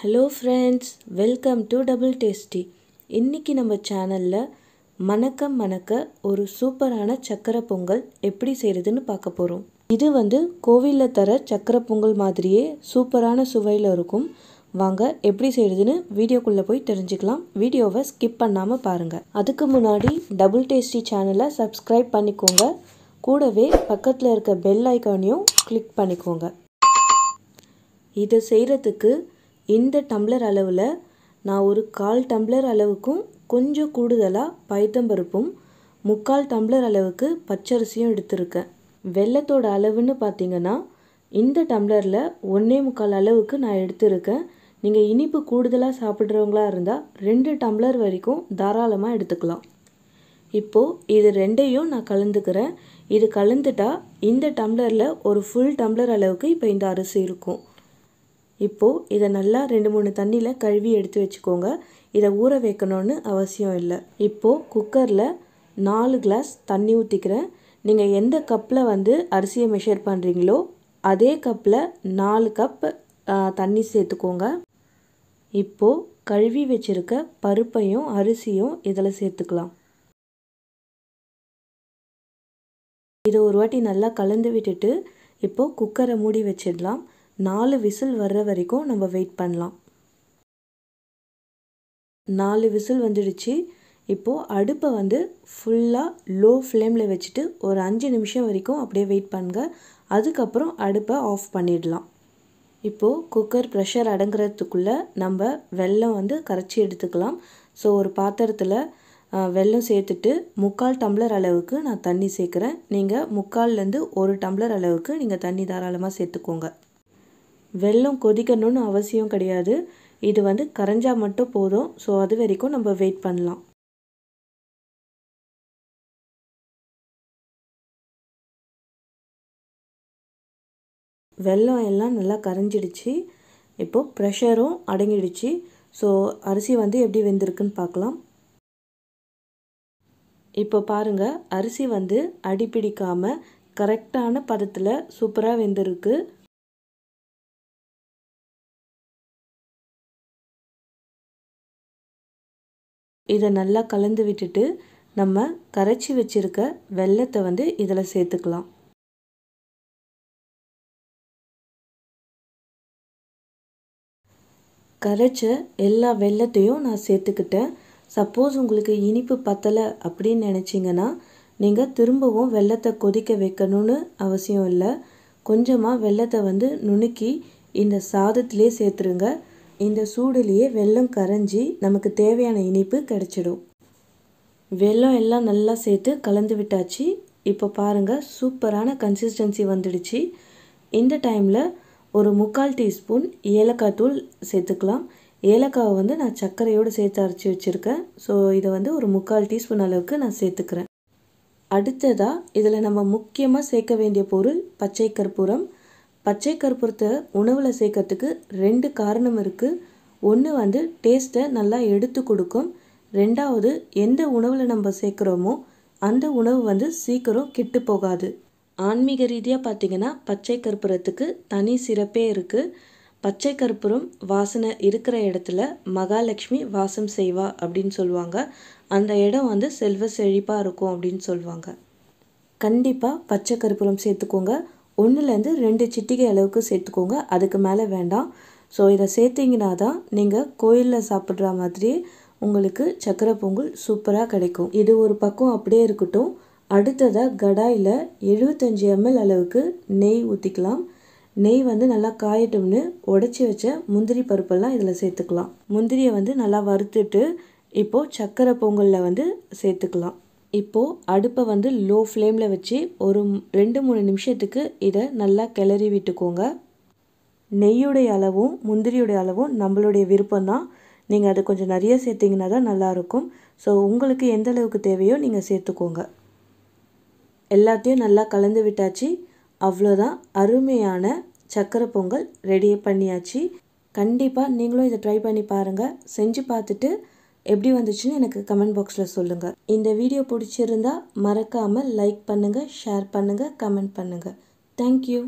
Hello friends, welcome to Double Tasty. இன்னைக்கு நம்ம சேனல்ல மணக்க ஒரு சூப்பரான சக்கரை பொங்கல் எப்படி செய்யறதுன்னு பார்க்க போறோம். இது கோவில்ல தர சக்கரை பொங்கல் மாதிரியே சூப்பரான சுவையில இருக்கும். வாங்க எப்படி செய்யறதுன்னு வீடியோக்குள்ள போய் தெரிஞ்சுக்கலாம். வீடியோவை ஸ்கிப் பண்ணாம பாருங்க. அதுக்கு முன்னாடி Double Tasty சேனலை சப்ஸ்கிரைப் பண்ணிக்கோங்க. கூடவே பக்கத்துல இருக்க பெல் ஐகானையும் கிளிக் பண்ணிக்கோங்க. இது செய்யறதுக்கு இந்த டம்ளர் அளவில் நான் ஒரு 1/4 டம்ளர் அளவுக்கும் கொஞ்சம் கூடுதலாக பைத்தம்பருப்பும் 3/4 டம்ளர் அளவுக்கு பச்சரிசியும் எடுத்திருக்கேன். வெல்லத்தோட அளவுன்னு பார்த்தீங்கன்னா இந்த டம்ளரில் 1/4 அளவுக்கு நான் எடுத்திருக்கேன். நீங்கள் இனிப்பு கூடுதலாக சாப்பிட்றவங்களா இருந்தால் 2 டம்ளர் வரைக்கும் தாராளமாக எடுத்துக்கலாம். இப்போது இது ரெண்டையும் நான் கலந்துக்கிறேன். இது கலந்துட்டா இந்த டம்ளரில் ஒரு ஃபுல் டம்ளர் அளவுக்கு இப்போ இந்த அரிசி இருக்கும். இப்போது இதை நல்லா 2-3 தண்ணியில் கழுவி எடுத்து வச்சுக்கோங்க. இதை ஊற வைக்கணும்னு அவசியம் இல்லை. இப்போது குக்கரில் 4 கிளாஸ் தண்ணி ஊற்றிக்கிறேன். நீங்கள் எந்த கப்பில் அரிசியை மெஷர் பண்ணுறீங்களோ அதே கப்பில் 4 கப் தண்ணி சேர்த்துக்கோங்க. இப்போது கழுவி வச்சுருக்க பருப்பையும் அரிசியும் இதில் சேர்த்துக்கலாம். இதை ஒரு வாட்டி நல்லா கலந்து விட்டுட்டு இப்போது குக்கரை மூடி வச்சிடலாம். 4 விசில் வர்ற வரைக்கும் நம்ம வெயிட் பண்ணலாம். 4 விசில் வந்துடுச்சு. இப்போது அடுப்பை ஃபுல்லாக லோ ஃப்ளேமில் வச்சுட்டு ஒரு 5 நிமிஷம் வரைக்கும் அப்படியே வெயிட் பண்ணுங்க. அதுக்கப்புறம் அடுப்பை ஆஃப் பண்ணிடலாம். இப்போது குக்கர் ப்ரெஷர் அடங்குறதுக்குள்ளே நம்ம வெல்லம் கரைச்சி எடுத்துக்கலாம். ஸோ ஒரு பாத்திரத்தில் வெல்லம் சேர்த்துட்டு 3/4 டம்ளர் அளவுக்கு நான் தண்ணி சேர்க்குறேன். நீங்கள் 3/4லேருந்து 1 டம்ளர் அளவுக்கு நீங்கள் தண்ணி தாராளமாக சேர்த்துக்கோங்க. வெல்லம் கொதிக்கணும்னு அவசியம் கிடையாது. இது கரைஞ்சா மட்டும் போதும். ஸோ அது வரைக்கும் நம்ம வெயிட் பண்ணலாம். வெல்லம் எல்லாம் நல்லா கரைஞ்சிடுச்சு. இப்போது ப்ரெஷரும் அடங்கிடுச்சு. ஸோ அரிசி எப்படி வெந்திருக்குன்னு பார்க்கலாம். இப்போ பாருங்கள், அரிசி அடிப்பிடிக்காமல் கரெக்டான பதத்தில் சூப்பராக வெந்திருக்கு. இதை நல்லா கலந்து விட்டுட்டு நம்ம கரைச்சி வச்சிருக்க வெல்லத்தை இதில் சேர்த்துக்கலாம். கரைச்ச எல்லா வெல்லத்தையும் நான் சேர்த்துக்கிட்டேன். சப்போஸ் உங்களுக்கு இனிப்பு பத்தலை அப்படின்னு நினச்சிங்கன்னா நீங்கள் திரும்பவும் வெல்லத்தை கொதிக்க வைக்கணும்னு அவசியம் இல்லை. கொஞ்சமாக வெல்லத்தை நுணுக்கி இந்த சாதத்திலே சேர்த்துருங்க. இந்த சூடுலேயே வெல்லம் கரைஞ்சி நமக்கு தேவையான இனிப்பு கிடைச்சிடும். வெல்லம் எல்லாம் நல்லா சேர்த்து கலந்து விட்டாச்சு. இப்போ பாருங்கள், சூப்பரான கன்சிஸ்டன்சி வந்துடுச்சு. இந்த டைமில் ஒரு 3/4 டீஸ்பூன் ஏலக்காய் தூள் சேர்த்துக்கலாம். ஏலக்காவை நான் சர்க்கரையோடு சேர்த்து அரைச்சி வச்சுருக்கேன். ஸோ இதை ஒரு 3/4 டீஸ்பூன் அளவுக்கு நான் சேர்த்துக்கிறேன். அடுத்ததாக இதில் நம்ம முக்கியமாக சேர்க்க வேண்டிய பொருள் பச்சை கற்பூரம். பச்சை கற்பூரத்தை உணவில் சேர்க்கறதுக்கு 2 காரணம் இருக்குது. ஒன்று டேஸ்ட்டை நல்லா எடுத்து கொடுக்கும். 2வது, எந்த உணவில் நம்ம சேர்க்குறோமோ அந்த உணவு சீக்கிரம் கெட்டு போகாது. ஆன்மீக ரீதியாக பார்த்திங்கன்னா பச்சை கற்பூரத்துக்கு தனி சிறப்பே இருக்குது. பச்சை கற்பூரம் வாசனை இருக்கிற இடத்துல மகாலட்சுமி வாசம் செய்வா அப்படின்னு சொல்லுவாங்க. அந்த இடம் செல்வ செழிப்பாக இருக்கும் அப்படின்னு சொல்லுவாங்க. கண்டிப்பாக பச்சை கற்பூரம் சேர்த்துக்கோங்க. 1லேருந்து 2 சிட்டிகை அளவுக்கு சேர்த்துக்கோங்க. அதுக்கு மேலே வேண்டாம். ஸோ இதை சேர்த்திங்கன்னா தான் நீங்கள் கோயிலில் சாப்பிட்ற மாதிரி உங்களுக்கு சக்கரை பொங்கல் சூப்பராக கிடைக்கும். இது ஒரு பக்கம் அப்படியே இருக்கட்டும். அடுத்ததாக கடாயில் 75 ml அளவுக்கு நெய் ஊற்றிக்கலாம். நெய் நல்லா காயட்டும்னு உடச்சி வச்ச முந்திரி பருப்பெல்லாம் இதில் சேர்த்துக்கலாம். முந்திரியை நல்லா வறுத்துட்டு இப்போது சக்கரை பொங்கலில் சேர்த்துக்கலாம். இப்போது அடுப்பை லோ ஃப்ளேமில் வச்சு ஒரு 2-3 நிமிஷத்துக்கு இதை நல்லா கிளறி விட்டுக்கோங்க. நெய்யுடைய அளவும் முந்திரியுடைய அளவும் நம்மளுடைய விருப்பம்தான். நீங்கள் அது கொஞ்சம் நிறைய சேர்த்திங்கன்னா தான் நல்லாயிருக்கும். ஸோ உங்களுக்கு எந்த அளவுக்கு தேவையோ நீங்கள் சேர்த்துக்கோங்க. எல்லாத்தையும் நல்லா கலந்து விட்டாச்சு. அவ்வளோதான், அருமையான சக்கரை பொங்கல் ரெடி பண்ணியாச்சு. கண்டிப்பாக நீங்களும் இதை ட்ரை பண்ணி பாருங்கள். செஞ்சு பார்த்துட்டு எப்படி வந்துச்சுன்னு எனக்கு கமெண்ட் பாக்ஸில் சொல்லுங்கள். இந்த வீடியோ பிடிச்சிருந்தா மறக்காமல் லைக் பண்ணுங்கள், ஷேர் பண்ணுங்கள், கமெண்ட் பண்ணுங்கள். தேங்க்யூ.